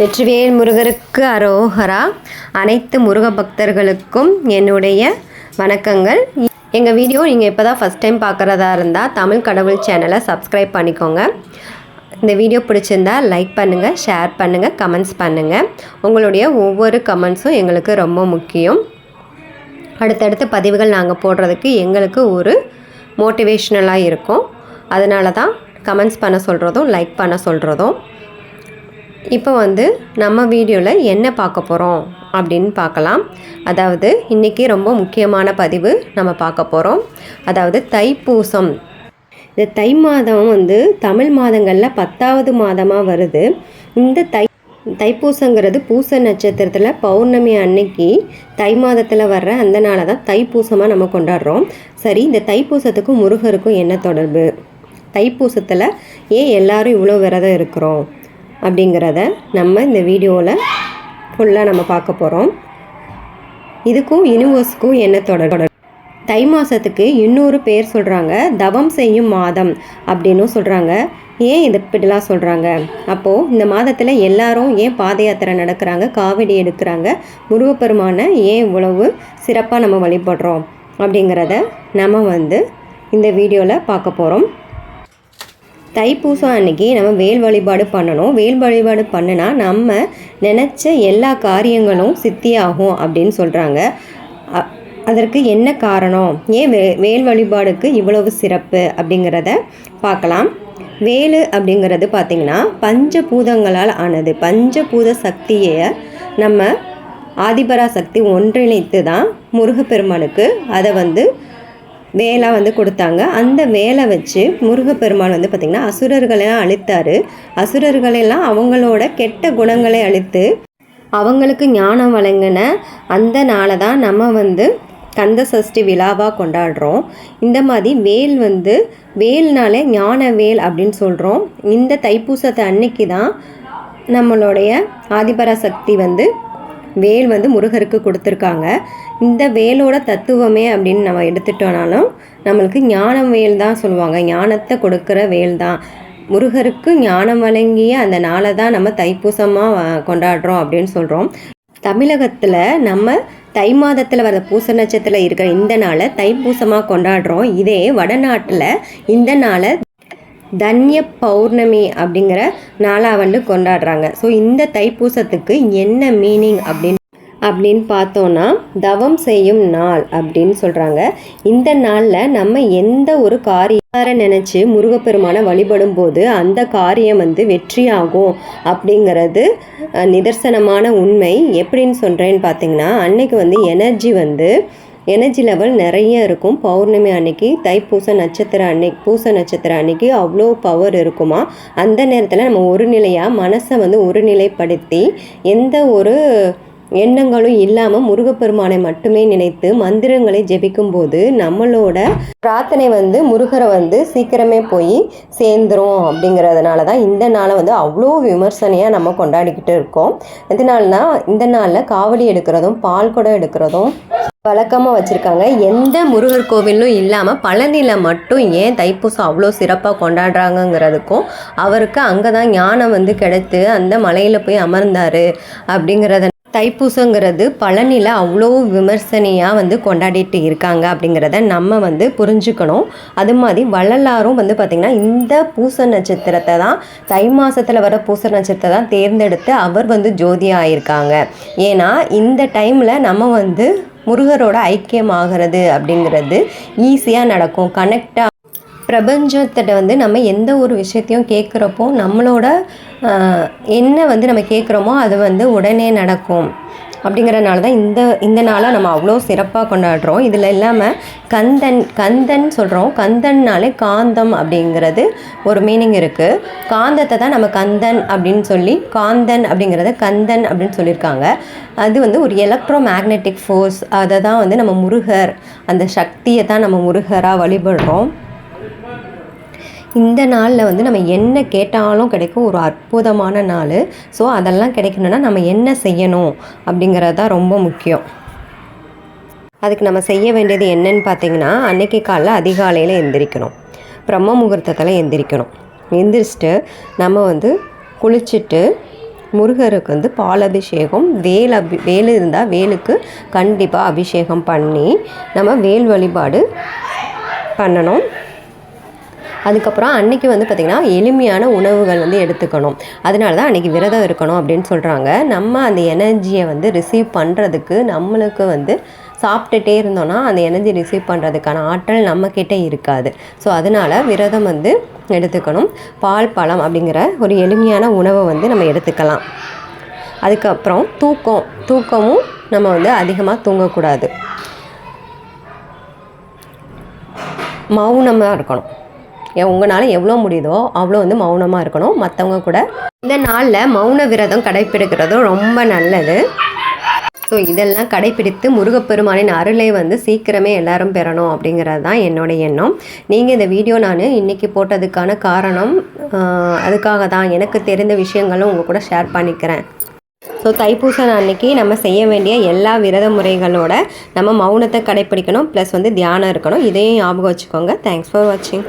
வெற்றிவேல் முருகருக்கு அரோகரா. அனைத்து முருக பக்தர்களுக்கும் என்னுடைய வணக்கங்கள். எங்கள் வீடியோ நீங்கள் இப்போ தான் ஃபஸ்ட் டைம் பார்க்குறதா இருந்தால் தமிழ் கடவுள் சேனலை சப்ஸ்கிரைப் பண்ணிக்கோங்க. இந்த வீடியோ பிடிச்சிருந்தா லைக் பண்ணுங்கள், ஷேர் பண்ணுங்கள், கமெண்ட்ஸ் பண்ணுங்கள். உங்களுடைய ஒவ்வொரு கமெண்ட்ஸும் எங்களுக்கு ரொம்ப முக்கியம். அடுத்தடுத்த பதிவுகள் நாங்கள் போடுறதுக்கு எங்களுக்கு ஒரு மோட்டிவேஷ்னலாக இருக்கும். அதனால தான் கமெண்ட்ஸ் பண்ண சொல்கிறதும் லைக் பண்ண சொல்கிறதும். இப்போ நம்ம வீடியோவில் என்ன பார்க்க போகிறோம் அப்படின்னு பார்க்கலாம். அதாவது இன்றைக்கி ரொம்ப முக்கியமான பதிவு நம்ம பார்க்க போகிறோம். அதாவது தைப்பூசம். இந்த தை மாதம் தமிழ் மாதங்களில் 10வது மாதமாக வருது. இந்த தைப்பூசங்கிறது பூச நட்சத்திரத்தில் பௌர்ணமி அன்னைக்கு தை மாதத்தில் வர்ற அந்த நாளை தான் தைப்பூசமாக நம்ம கொண்டாடுறோம். சரி, இந்த தைப்பூசத்துக்கும் முருகருக்கும் என்ன தொடர்பு? தைப்பூசத்தில் ஏன் எல்லோரும் இவ்வளோ விரதம் இருக்கிறோம் அப்படிங்கிறத நம்ம இந்த வீடியோவில் ஃபுல்லாக நம்ம பார்க்க போகிறோம். இதுக்கும் யூனிவர்ஸுக்கும் என்ன தொடர்பு? தை மாதத்துக்கு இன்னொரு பேர் சொல்கிறாங்க, தவம் செய்யும் மாதம் அப்படின்னும் சொல்கிறாங்க. ஏன் இது இப்படிலாம் சொல்கிறாங்க? அப்போது இந்த மாதத்தில் எல்லாரும் ஏன் பாத யாத்திரை நடக்கிறாங்க, காவடி எடுக்கிறாங்க, முருகப்பெருமானை ஏன் இவ்வளவு சிறப்பாக நம்ம வழிபடுறோம் அப்படிங்கிறத நம்ம இந்த வீடியோவில் பார்க்க போகிறோம். தைப்பூசம் அன்றைக்கி நம்ம வேல் வழிபாடு பண்ணணும். வேல் வழிபாடு பண்ணினா நம்ம நினச்ச எல்லா காரியங்களும் சித்தியாகும் அப்படின்னு சொல்கிறாங்க. அதற்கு என்ன காரணம்? ஏன் வேல் வழிபாடுக்கு இவ்வளவு சிறப்பு அப்படிங்கிறத பார்க்கலாம். வேல் அப்படிங்கிறது பார்த்திங்கன்னா பஞ்சபூதங்களால் ஆனது. பஞ்சபூத சக்தியை நம்ம ஆதிபரா சக்தி ஒன்றிணைத்து தான் முருகப்பெருமானுக்கு அதை வேலாக கொடுத்தாங்க. அந்த வேலை வச்சு முருகப்பெருமான் பார்த்திங்கன்னா அசுரர்களெல்லாம் அழித்தார். அசுரர்களெல்லாம் அவங்களோட கெட்ட குணங்களை அழித்து அவங்களுக்கு ஞானம் வழங்கின அந்த நாளை தான் நம்ம கந்த சஷ்டி விழாவாக கொண்டாடுறோம். இந்த மாதிரி வேல் வேல்னாலே ஞான வேல் அப்படின்னு சொல்கிறோம். இந்த தைப்பூசத்தை அன்னைக்கு தான் நம்மளுடைய ஆதிபரா சக்தி வேல் முருகருக்கு கொடுத்துருக்காங்க. இந்த வேலோட தத்துவமே அப்படின்னு நம்ம எடுத்துட்டோனாலும் நம்மளுக்கு ஞானம் வேல் தான் சொல்லுவாங்க. ஞானத்தை கொடுக்குற வேல் தான். முருகருக்கு ஞானம் வழங்கிய அந்த நாளை தான் நம்ம தைப்பூசமாக கொண்டாடுறோம் அப்படின்னு சொல்கிறோம். தமிழகத்தில் நம்ம தை மாதத்தில் வர பூச நட்சத்திரத்தில் இருக்கிற இந்த நாளை தைப்பூசமாக கொண்டாடுறோம். இதே வடநாட்டில் இந்த நாளை தன்ய பௌர்ணமி அப்படிங்கிற நாளாக கொண்டாடுறாங்க. ஸோ இந்த தைப்பூசத்துக்கு என்ன மீனிங் அப்படின்னு பார்த்தோன்னா, தவம் செய்யும் நாள் அப்படின்னு சொல்கிறாங்க. இந்த நாளில் நம்ம எந்த ஒரு காரியம் நினச்சி முருகப்பெருமானை வழிபடும் போது அந்த காரியம் வெற்றியாகும் அப்படிங்கிறது நிதர்சனமான உண்மை. எப்படின்னு சொல்கிறேன்னு பார்த்தீங்கன்னா, அன்னைக்கு எனர்ஜி லெவல் நிறைய இருக்கும். பௌர்ணமி அன்னைக்கு தைப்பூச நட்சத்திரம் பூச நட்சத்திரம் அன்னைக்கு அவ்வளோ பவர் இருக்குமா. அந்த நேரத்தில் நம்ம ஒரு நிலையாக மனசை ஒரு நிலைப்படுத்தி எந்த ஒரு எண்ணங்களும் இல்லாமல் முருகப்பெருமானை மட்டுமே நினைத்து மந்திரங்களை ஜெபிக்கும் போது நம்மளோட பிரார்த்தனை முருகரை சீக்கிரமே போய் சேர்ந்துரும். அப்படிங்கிறதுனால தான் இந்த நாளை அவ்வளோ விமர்சனையாக நம்ம கொண்டாடிக்கிட்டு இருக்கோம். இதனால்னா இந்த நாளில் காவடி எடுக்கிறதும் பால் குடம் எடுக்கிறதும் வழக்கமாக வச்சுருக்காங்க. எந்த முருகர் கோவிலும் இல்லாமல் பழனியில் மட்டும் ஏன் தைப்பூசம் அவ்வளோ சிறப்பாக கொண்டாடுறாங்கங்கிறதுக்கும் அவருக்கு அங்கே தான் ஞானம் கிடைத்து அந்த மலையில் போய் அமர்ந்தார் அப்படிங்கிறத தைப்பூசங்கிறது பழனியில் அவ்வளோ விமர்சனையாக கொண்டாடிட்டு இருக்காங்க அப்படிங்கிறத நம்ம புரிஞ்சுக்கணும். அது மாதிரி வள்ளலாரும் பார்த்திங்கன்னா இந்த பூச நட்சத்திரத்தை தான் தை மாதத்தில் வர பூச நட்சத்திரத்தை தான் தேர்ந்தெடுத்து அவர் ஜோதியாக ஆகியிருக்காங்க. ஏன்னா இந்த டைமில் நம்ம முருகரோட ஐக்கியமாகிறது அப்படிங்கிறது ஈஸியாக நடக்கும். கனெக்டாக பிரபஞ்சத்திட்ட நம்ம எந்த ஒரு விஷயத்தையும் கேட்குறப்போ நம்மளோட என்ன நம்ம கேட்குறோமோ அது உடனே நடக்கும். அப்படிங்கிறனால தான் இந்த நாளை நம்ம அவ்வளோ சிறப்பாக கொண்டாடுறோம். இதில் இல்லாமல் கந்தன் சொல்கிறோம். கந்தன்னாலே காந்தம் அப்படிங்கிறது ஒரு மீனிங் இருக்குது. காந்தத்தை தான் நம்ம கந்தன் அப்படின்னு சொல்லி காந்தன் அப்படிங்கிறத கந்தன் அப்படின்னு சொல்லியிருக்காங்க. அது ஒரு எலக்ட்ரோ மேக்னெட்டிக் ஃபோர்ஸ். அதை தான் நம்ம முருகர், அந்த சக்தியை தான் நம்ம முருகராக வழிபடுறோம். இந்த நாளில் நம்ம என்ன கேட்டாலும் கிடைக்கும். ஒரு அற்புதமான நாள். ஸோ அதெல்லாம் கிடைக்கணுன்னா நம்ம என்ன செய்யணும் அப்படிங்கிறது தான் ரொம்ப முக்கியம். அதுக்கு நம்ம செய்ய வேண்டியது என்னன்னு பார்த்திங்கன்னா, அன்னைக்கு காலைல அதிகாலையில் எந்திரிக்கணும். பிரம்ம முகூர்த்தத்தில் எந்திரிக்கணும். எந்திரிச்சிட்டு நம்ம குளிச்சுட்டு முருகருக்கு வந்து பால் அபிஷேகம், வேல் இருந்தால் வேலுக்கு கண்டிப்பாக அபிஷேகம் பண்ணி நம்ம வேல் வழிபாடு பண்ணணும். அதுக்கப்புறம் அன்றைக்கி வந்து பார்த்திங்கன்னா எளிமையான உணவுகள் வந்து எடுத்துக்கணும். அதனால தான் அன்றைக்கி விரதம் இருக்கணும் அப்படின்னு சொல்கிறாங்க. நம்ம அந்த எனர்ஜியை வந்து ரிசீவ் பண்ணுறதுக்கு நம்மளுக்கு வந்து சாப்பிட்டுட்டே இருந்தோன்னா அந்த எனர்ஜி ரிசீவ் பண்ணுறதுக்கான ஆற்றல் நம்மக்கிட்ட இருக்காது. ஸோ அதனால் விரதம் வந்து எடுத்துக்கணும். பால் பழம் அப்படிங்கிற ஒரு எளிமையான உணவை வந்து நம்ம எடுத்துக்கலாம். அதுக்கப்புறம் தூக்கமும் நம்ம வந்து அதிகமாக தூங்கக்கூடாது. மௌனமாக இருக்கணும். உங்களால் எவ்வளோ முடியுதோ அவ்வளோ வந்து மௌனமாக இருக்கணும். மற்றவங்க கூட இந்த நாளில் மௌன விரதம் கடைப்பிடிக்கிறதும் ரொம்ப நல்லது. ஸோ இதெல்லாம் கடைப்பிடித்து முருகப்பெருமானின் அருளை வந்து சீக்கிரமே எல்லாரும் பெறணும் அப்படிங்கிறது தான் என்னோடய எண்ணம். நீங்கள் இந்த வீடியோ நான் இன்றைக்கி போட்டதுக்கான காரணம் அதுக்காக தான். எனக்கு தெரிந்த விஷயங்களும் உங்கள் கூட ஷேர் பண்ணிக்கிறேன். ஸோ தைப்பூசம் அன்னைக்கு நம்ம செய்ய வேண்டிய எல்லா விரத முறைகளோட நம்ம மௌனத்தை கடைப்பிடிக்கணும். ப்ளஸ் வந்து தியானம் இருக்கணும். இதையும் ஞாபகம் வச்சுக்கோங்க. தேங்க்ஸ் ஃபார் வாட்சிங்.